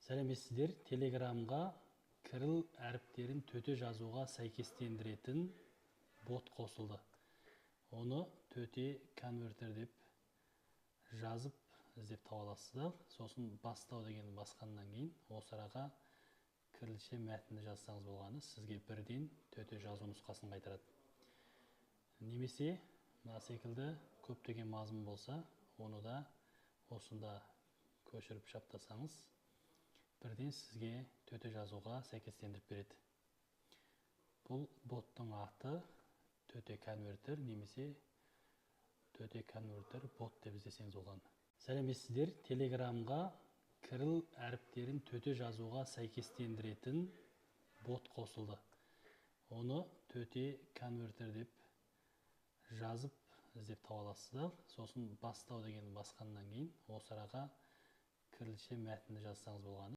Сәлеметсіздер. Телеграмға кирилл әріптерін төте жазуға сәйкестендіретін бот қосылды. Оны төте конвертер деп жазып іздеп таба аласыздар. Сосын бастау дегенді басқаннан кейін осы араға кириллше мәтінді жазсаңыз болғаны сізге бірден төте жазу нұсқасын қайтарады. Немесе мына секілді көптеген мазмұн болса, оны да осында көшіріп шаптасаңыз бірден сізге төте жазуға сәйкестендіріп береді. Бұл боттың аты төте конвертер немесе төте конвертер бот деп іздесеңіз болған. Сәлеметсіздер. Телеграмға кирилл әріптерін төте жазуға сәйкестендіретін бот қосылды. Оны төте конвертер деп жазып іздеп таба аласыздар. Сосын бастау дегенді басқаннан кейін осы араға кириллше мәтінді жазсаңыз болғаны